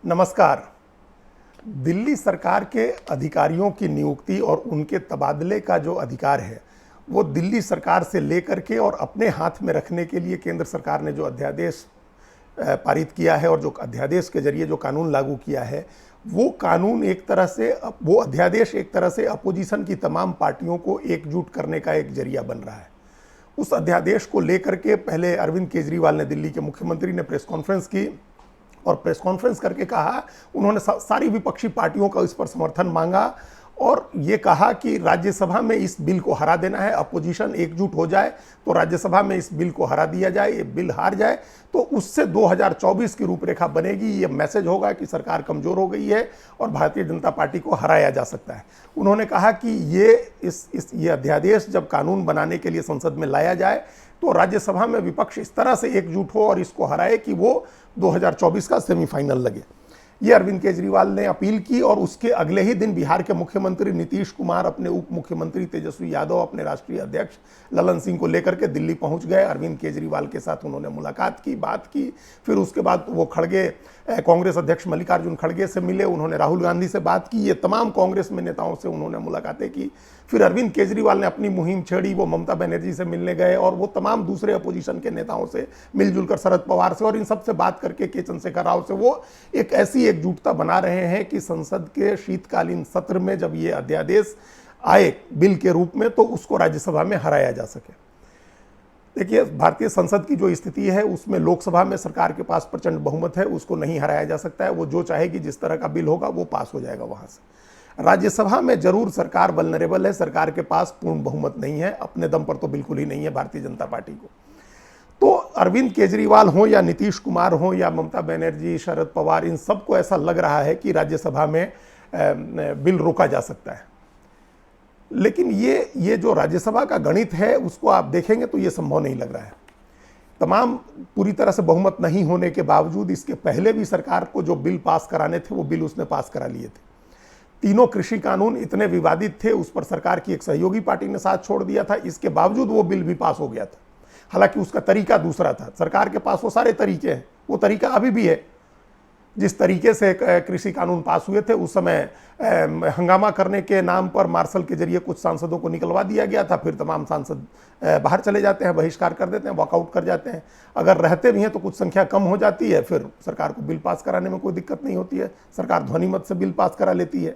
नमस्कार। दिल्ली सरकार के अधिकारियों की नियुक्ति और उनके तबादले का जो अधिकार है वो दिल्ली सरकार से लेकर के और अपने हाथ में रखने के लिए केंद्र सरकार ने जो अध्यादेश पारित किया है और जो अध्यादेश के जरिए जो कानून लागू किया है वो कानून एक तरह से वो अध्यादेश एक तरह से अपोजिशन की तमाम पार्टियों को एकजुट करने का एक जरिया बन रहा है। उस अध्यादेश को लेकर के पहले अरविंद केजरीवाल ने, दिल्ली के मुख्यमंत्री ने, प्रेस कॉन्फ्रेंस की और प्रेस कॉन्फ्रेंस करके कहा, उन्होंने सारी विपक्षी पार्टियों का इस पर समर्थन मांगा और ये कहा कि राज्यसभा में इस बिल को हरा देना है। अपोजिशन एकजुट हो जाए तो राज्यसभा में इस बिल को हरा दिया जाए। ये बिल हार जाए तो उससे 2024 की रूपरेखा बनेगी। ये मैसेज होगा कि सरकार कमजोर हो गई है और भारतीय जनता पार्टी को हराया जा सकता है। उन्होंने कहा कि ये अध्यादेश जब कानून बनाने के लिए संसद में लाया जाए तो राज्यसभा में विपक्ष इस तरह से एकजुट हो और इसको हराए कि वो 2024 का सेमीफाइनल लगे। ये अरविंद केजरीवाल ने अपील की और उसके अगले ही दिन बिहार के मुख्यमंत्री नीतीश कुमार अपने उप मुख्यमंत्री तेजस्वी यादव, अपने राष्ट्रीय अध्यक्ष ललन सिंह को लेकर के दिल्ली पहुंच गए। अरविंद केजरीवाल के साथ उन्होंने मुलाकात की, बात की। फिर उसके बाद वो कांग्रेस अध्यक्ष मल्लिकार्जुन खड़गे से मिले, उन्होंने राहुल गांधी से बात की। ये तमाम कांग्रेस में नेताओं से उन्होंने मुलाकातें की। फिर अरविंद केजरीवाल ने अपनी मुहिम छेड़ी, वो ममता बनर्जी से मिलने गए और वो तमाम दूसरे अपोजिशन के नेताओं से मिलजुल कर, शरद पवार से और इन सब से बात करके के चंद्रशेखर राव से वो एक ऐसी एकजुटता बना रहे हैं कि संसद के शीतकालीन सत्र में जब ये अध्यादेश आए बिल के रूप में तो उसको राज्यसभा में हराया जा सके। देखिए, भारतीय संसद की जो स्थिति है उसमें लोकसभा में सरकार के पास प्रचंड बहुमत है, उसको नहीं हराया जा सकता है। वो जो चाहेगी, जिस तरह का बिल होगा वो पास हो जाएगा वहां से। राज्यसभा में जरूर सरकार वल्नरेबल है, सरकार के पास पूर्ण बहुमत नहीं है, अपने दम पर तो बिल्कुल ही नहीं है भारतीय जनता पार्टी को। तो अरविंद केजरीवाल हो या नीतीश कुमार हो या ममता बनर्जी, शरद पवार, इन सबको ऐसा लग रहा है कि राज्यसभा में बिल रोका जा सकता है। लेकिन ये जो राज्यसभा का गणित है उसको आप देखेंगे तो ये संभव नहीं लग रहा है। तमाम पूरी तरह से बहुमत नहीं होने के बावजूद इसके पहले भी सरकार को जो बिल पास कराने थे वो बिल उसने पास करा लिए थे। तीनों कृषि कानून इतने विवादित थे, उस पर सरकार की एक सहयोगी पार्टी ने साथ छोड़ दिया था। इसके बावजूद वो बिल भी पास हो गया था। हालांकि उसका तरीका दूसरा था। सरकार के पास वो सारे तरीके हैं, वो तरीका अभी भी है। जिस तरीके से कृषि कानून पास हुए थे उस समय हंगामा करने के नाम पर मार्शल के जरिए कुछ सांसदों को निकलवा दिया गया था। फिर तमाम सांसद बाहर चले जाते हैं, बहिष्कार कर देते हैं, वॉकआउट कर जाते हैं। अगर रहते भी हैं तो कुछ संख्या कम हो जाती है, फिर सरकार को बिल पास कराने में कोई दिक्कत नहीं होती है, सरकार ध्वनिमत से बिल पास करा लेती है।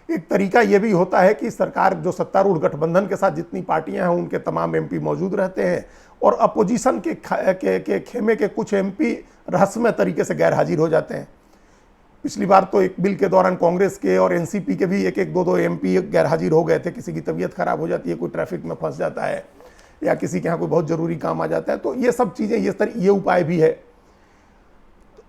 एक तरीका यह भी होता है कि सरकार जो सत्तारूढ़ गठबंधन के साथ जितनी पार्टियां हैं उनके तमाम एमपी मौजूद रहते हैं और अपोजिशन के खेमे के कुछ एमपी रहस्यमय तरीके से गैर हाजिर हो जाते हैं। पिछली बार तो एक बिल के दौरान कांग्रेस के और एनसीपी के भी एक दो एमपी गैर हाजिर हो गए थे। किसी की तबीयत खराब हो जाती है, कोई ट्रैफिक में फंस जाता है या किसी के यहाँ कोई बहुत जरूरी काम आ जाता है, तो ये सब चीजें, ये उपाय भी है।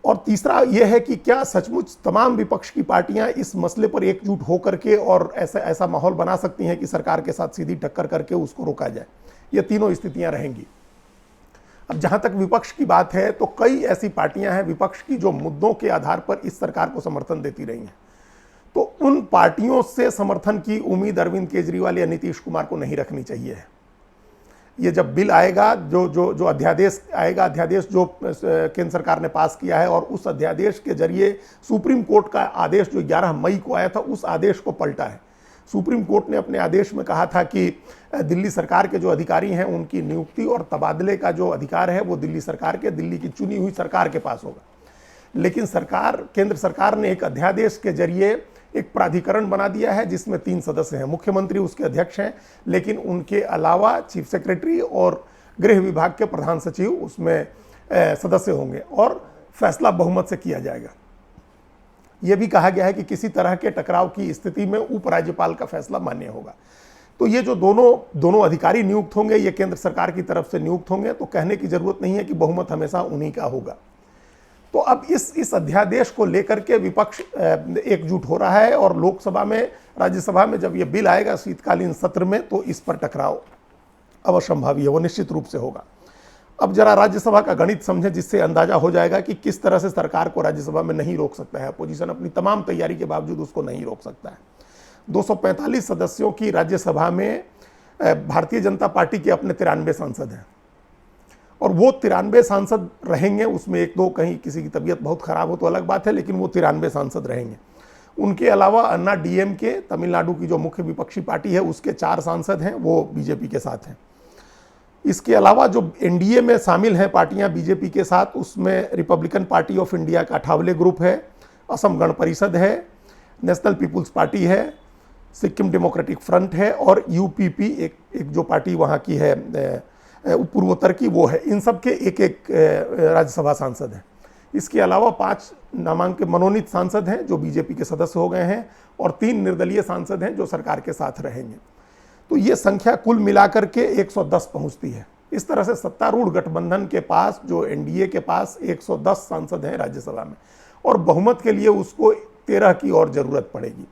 और तीसरा यह है कि क्या सचमुच तमाम विपक्ष की पार्टियां इस मसले पर एकजुट होकर के और ऐसा माहौल बना सकती हैं कि सरकार के साथ सीधी टक्कर करके उसको रोका जाए। ये तीनों स्थितियां रहेंगी। अब जहां तक विपक्ष की बात है तो कई ऐसी पार्टियां हैं विपक्ष की जो मुद्दों के आधार पर इस सरकार को समर्थन देती रही हैं। तो उन पार्टियों से समर्थन की उम्मीद अरविंद केजरीवाल या नीतीश कुमार को नहीं रखनी चाहिए। ये जब बिल आएगा, जो अध्यादेश आएगा, अध्यादेश जो केंद्र सरकार ने पास किया है और उस अध्यादेश के जरिए सुप्रीम कोर्ट का आदेश जो 11 मई को आया था उस आदेश को पलटा है। सुप्रीम कोर्ट ने अपने आदेश में कहा था कि दिल्ली सरकार के जो अधिकारी हैं उनकी नियुक्ति और तबादले का जो अधिकार है वो दिल्ली सरकार के, दिल्ली की चुनी हुई सरकार के पास होगा। लेकिन केंद्र सरकार ने एक अध्यादेश के जरिए एक प्राधिकरण बना दिया है जिसमें 3 सदस्य हैं। मुख्यमंत्री उसके अध्यक्ष हैं, लेकिन उनके अलावा चीफ सेक्रेटरी और गृह विभाग के प्रधान सचिव उसमें सदस्य होंगे और फैसला बहुमत से किया जाएगा। यह भी कहा गया है कि किसी तरह के टकराव की स्थिति में उपराज्यपाल का फैसला मान्य होगा। तो ये जो दोनों अधिकारी नियुक्त होंगे ये केंद्र सरकार की तरफ से नियुक्त होंगे, तो कहने की जरूरत नहीं है कि बहुमत हमेशा उन्हीं का होगा। तो अब इस अध्यादेश को लेकर के विपक्ष एकजुट हो रहा है और लोकसभा में, राज्यसभा में जब ये बिल आएगा शीतकालीन सत्र में तो इस पर टकराव अवश्यंभावी है, वो निश्चित रूप से होगा। अब जरा राज्यसभा का गणित समझे जिससे अंदाजा हो जाएगा कि किस तरह से सरकार को राज्यसभा में नहीं रोक सकता है। अपोजिशन अपनी तमाम तैयारी के बावजूद उसको नहीं रोक सकता है। 245 सदस्यों की राज्यसभा में भारतीय जनता पार्टी के अपने 93 सांसद हैं और वो 93 सांसद रहेंगे। उसमें एक दो कहीं किसी की तबीयत बहुत खराब हो तो अलग बात है, लेकिन वो 93 सांसद रहेंगे। उनके अलावा अन्ना डीएमके, तमिलनाडु की जो मुख्य विपक्षी पार्टी है, उसके 4 सांसद हैं, वो बीजेपी के साथ हैं। इसके अलावा जो एनडीए में शामिल हैं पार्टियां बीजेपी के साथ, उसमें रिपब्लिकन पार्टी ऑफ इंडिया का अठावले ग्रुप है, असम गण परिषद है, नेशनल पीपुल्स पार्टी है, सिक्किम डेमोक्रेटिक फ्रंट है और यूपीपी एक जो पार्टी वहाँ की है पूर्वोत्तर की, वो है। इन सब के एक एक राज्यसभा सांसद हैं। इसके अलावा 5 नामांकित मनोनीत सांसद हैं जो बीजेपी के सदस्य हो गए हैं और 3 निर्दलीय सांसद हैं जो सरकार के साथ रहेंगे। तो ये संख्या कुल मिलाकर के 110 पहुंचती है। इस तरह से सत्तारूढ़ गठबंधन के पास, जो एनडीए के पास 110 सांसद हैं राज्यसभा में, और बहुमत के लिए उसको 13 की और जरूरत पड़ेगी।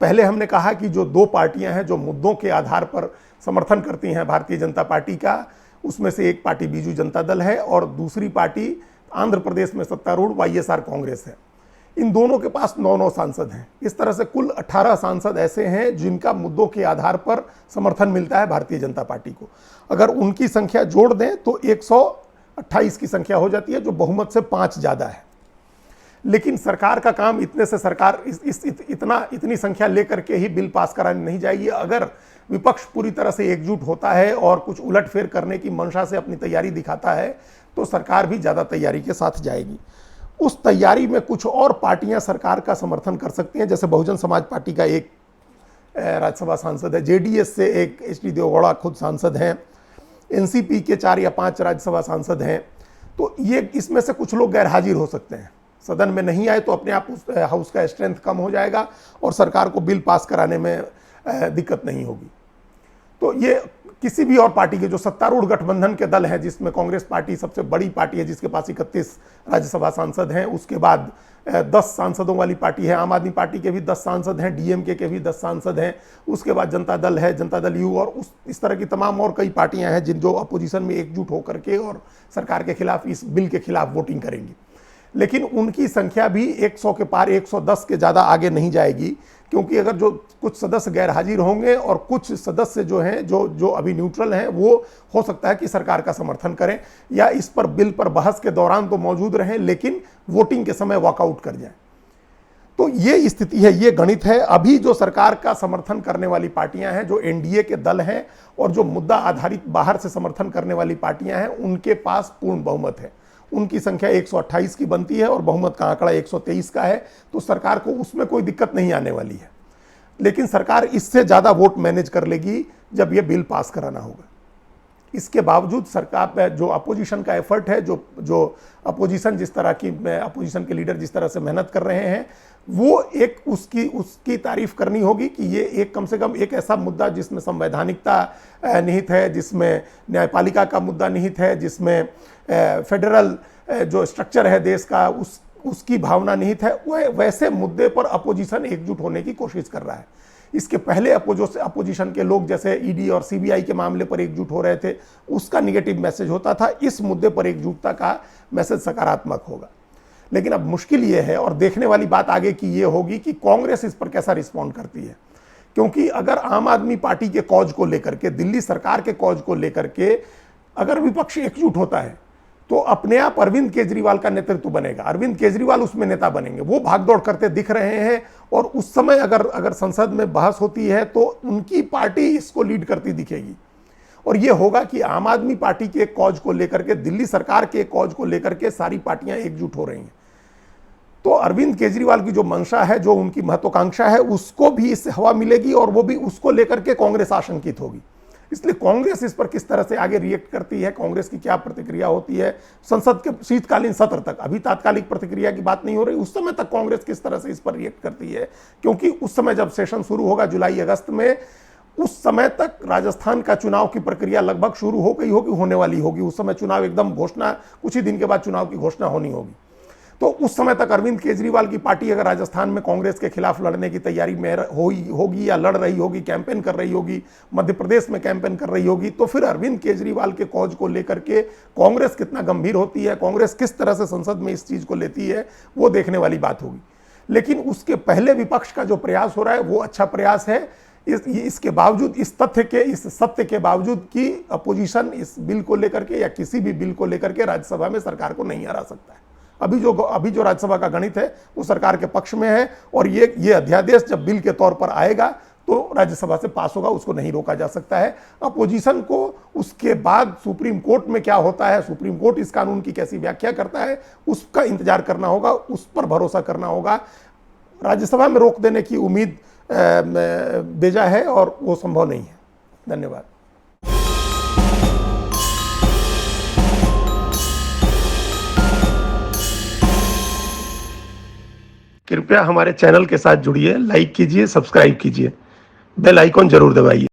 पहले हमने कहा कि जो 2 पार्टियां हैं जो मुद्दों के आधार पर समर्थन करती हैं भारतीय जनता पार्टी का, उसमें से एक पार्टी बीजू जनता दल है और दूसरी पार्टी आंध्र प्रदेश में सत्तारूढ़ वाईएसआर कांग्रेस है। इन दोनों के पास 9 सांसद हैं। इस तरह से कुल 18 सांसद ऐसे हैं जिनका मुद्दों के आधार पर समर्थन मिलता है भारतीय जनता पार्टी को। अगर उनकी संख्या जोड़ दें तो 128 की संख्या हो जाती है, जो बहुमत से 5 ज़्यादा है। लेकिन सरकार का काम इतने से सरकार इतनी संख्या लेकर के ही बिल पास कराने नहीं जाएगी। अगर विपक्ष पूरी तरह से एकजुट होता है और कुछ उलटफेर करने की मंशा से अपनी तैयारी दिखाता है, तो सरकार भी ज़्यादा तैयारी के साथ जाएगी। उस तैयारी में कुछ और पार्टियां सरकार का समर्थन कर सकती हैं, जैसे बहुजन समाज पार्टी का एक राज्यसभा सांसद है, जेडीएस से एक एच डी देवगौड़ा खुद सांसद हैं, एनसीपी के 4 या 5 राज्यसभा सांसद हैं। तो ये इसमें से कुछ लोग गैर हाजिर हो सकते हैं, सदन में नहीं आए तो अपने आप उस हाउस का स्ट्रेंथ कम हो जाएगा और सरकार को बिल पास कराने में दिक्कत नहीं होगी। तो ये किसी भी और पार्टी के जो सत्तारूढ़ गठबंधन के दल हैं, जिसमें कांग्रेस पार्टी सबसे बड़ी पार्टी है जिसके पास 31 राज्यसभा सांसद हैं, उसके बाद 10 सांसदों वाली पार्टी है, आम आदमी पार्टी के भी 10 सांसद हैं, डीएमके के भी 10 सांसद हैं, उसके बाद जनता दल है, जनता दल यू, और इस तरह की तमाम और कई पार्टियां हैं जो अपोजिशन में एकजुट होकर के और सरकार के खिलाफ, इस बिल के खिलाफ वोटिंग करेंगी। लेकिन उनकी संख्या भी 100 के पार, 110 के ज़्यादा आगे नहीं जाएगी, क्योंकि अगर जो कुछ सदस्य गैर हाजिर होंगे और कुछ सदस्य जो हैं जो अभी न्यूट्रल हैं, वो हो सकता है कि सरकार का समर्थन करें या इस पर बिल पर बहस के दौरान तो मौजूद रहें लेकिन वोटिंग के समय वॉकआउट कर जाएं। तो ये स्थिति है, ये गणित है। अभी जो सरकार का समर्थन करने वाली पार्टियां हैं, जो एनडीए के दल हैं और जो मुद्दा आधारित बाहर से समर्थन करने वाली पार्टियां हैं, उनके पास पूर्ण बहुमत है। उनकी संख्या 128 की बनती है और बहुमत का आंकड़ा 123 का है, तो सरकार को उसमें कोई दिक्कत नहीं आने वाली है। लेकिन सरकार इससे ज़्यादा वोट मैनेज कर लेगी जब ये बिल पास कराना होगा। इसके बावजूद सरकार पे जो अपोजिशन का एफर्ट है, जो अपोजिशन जिस तरह की अपोजिशन के लीडर जिस तरह से मेहनत कर रहे हैं, वो एक उसकी तारीफ करनी होगी कि ये एक कम से कम एक ऐसा मुद्दा जिसमें संवैधानिकता निहित है, जिसमें न्यायपालिका का मुद्दा निहित है, जिसमें फेडरल जो स्ट्रक्चर है देश का उसकी भावना निहित है, वह वैसे मुद्दे पर अपोजिशन एकजुट होने की कोशिश कर रहा है। इसके पहले अपोजिशन के लोग जैसे ईडी और सीबीआई के मामले पर एकजुट हो रहे थे, उसका निगेटिव मैसेज होता था। इस मुद्दे पर एकजुटता का मैसेज सकारात्मक होगा। लेकिन अब मुश्किल ये है और देखने वाली बात आगे की ये होगी कि कांग्रेस इस पर कैसा रिस्पॉन्ड करती है, क्योंकि अगर आम आदमी पार्टी के कॉज को लेकर के, दिल्ली सरकार के कॉज को लेकर के अगर विपक्ष एकजुट होता है तो अपने आप अरविंद केजरीवाल का नेतृत्व बनेगा, अरविंद केजरीवाल उसमें नेता बनेंगे। वो भागदौड़ करते दिख रहे हैं और उस समय अगर संसद में बहस होती है तो उनकी पार्टी इसको लीड करती दिखेगी। और ये होगा कि आम आदमी पार्टी के कॉज को लेकर के, दिल्ली सरकार के कॉज को लेकर के सारी पार्टियां एकजुट हो रही हैं। तो अरविंद केजरीवाल की जो मंशा है, जो उनकी महत्वाकांक्षा है, उसको भी इससे हवा मिलेगी और वो भी उसको लेकर के कांग्रेस आशंकित होगी। इसलिए कांग्रेस इस पर किस तरह से आगे रिएक्ट करती है, कांग्रेस की क्या प्रतिक्रिया होती है संसद के शीतकालीन सत्र तक, अभी तात्कालिक प्रतिक्रिया की बात नहीं हो रही, उस समय तक कांग्रेस किस तरह से इस पर रिएक्ट करती है, क्योंकि उस समय जब सेशन शुरू होगा जुलाई अगस्त में, उस समय तक राजस्थान का चुनाव की प्रक्रिया लगभग शुरू हो गई होगी, होने वाली होगी। उस समय चुनाव एकदम घोषणा, कुछ ही दिन के बाद चुनाव की घोषणा होनी होगी। तो उस समय तक अरविंद केजरीवाल की पार्टी अगर राजस्थान में कांग्रेस के खिलाफ लड़ने की तैयारी में होगी या लड़ रही होगी, कैंपेन कर रही होगी, मध्य प्रदेश में कैंपेन कर रही होगी, तो फिर अरविंद केजरीवाल के कॉज को लेकर के कांग्रेस कितना गंभीर होती है, कांग्रेस किस तरह से संसद में इस चीज को लेती है, वो देखने वाली बात होगी। लेकिन उसके पहले विपक्ष का जो प्रयास हो रहा है वो अच्छा प्रयास है। इसके बावजूद, इस सत्य के बावजूद कि अपोजिशन इस बिल को लेकर के या किसी भी बिल को लेकर के राज्यसभा में सरकार को नहीं हरा सकता है। अभी जो राज्यसभा का गणित है वो सरकार के पक्ष में है, और ये अध्यादेश जब बिल के तौर पर आएगा तो राज्यसभा से पास होगा, उसको नहीं रोका जा सकता है। अपोजिशन को उसके बाद सुप्रीम कोर्ट में क्या होता है, सुप्रीम कोर्ट इस कानून की कैसी व्याख्या करता है, उसका इंतजार करना होगा, उस पर भरोसा करना होगा। राज्यसभा में रोक देने की उम्मीद बेजा है और वो संभव नहीं है। धन्यवाद। कृपया हमारे चैनल के साथ जुड़िए, लाइक कीजिए, सब्सक्राइब कीजिए, बेल आइकॉन जरूर दबाइए।